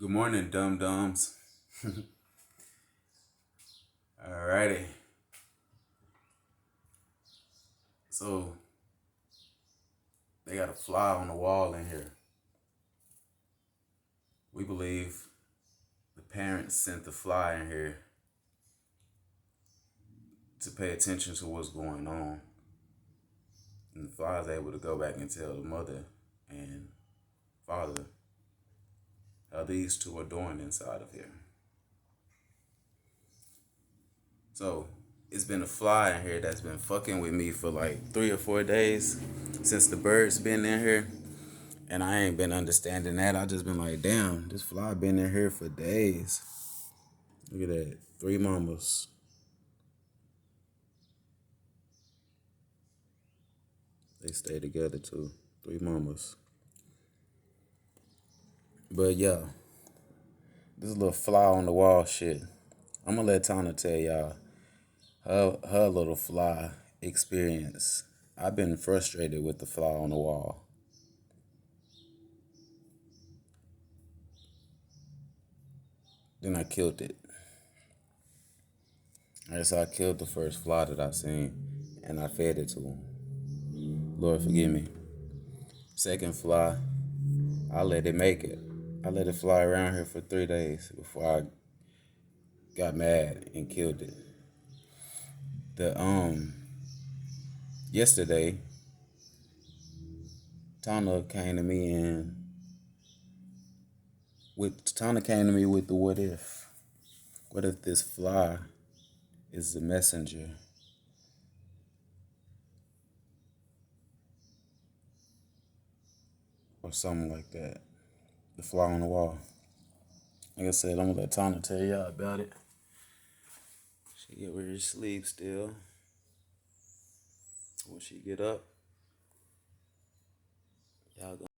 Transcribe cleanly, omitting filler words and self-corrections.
Good morning, dum dums. Alrighty. So they got a fly on the wall in here. We believe the parents sent the fly in here to pay attention to what's going on. And the fly is able to go back and tell the mother and father how these two are doing inside of here. So it's been a fly in here that's been fucking with me for like 3 or 4 days since the birds been in here. And I ain't been understanding that. I just been like, damn, this fly been in here for days. Look at that. 3 mamas. They stay together too. 3 mamas. But yeah, this little fly on the wall shit. I'm gonna let Tana tell y'all her little fly experience. I've been frustrated with the fly on the wall. Then I killed it. I guess I killed the first fly that I seen, and I fed it to him. Lord forgive me. Second fly, I let it make it. I let it fly around here for 3 days before I got mad and killed it. The yesterday, Tana came to me with the what if. What if this fly is the messenger? Or something like that. The fly on the wall. Like I said, I'm gonna let Tana tell y'all about it. She get where she sleep still. When she get up, y'all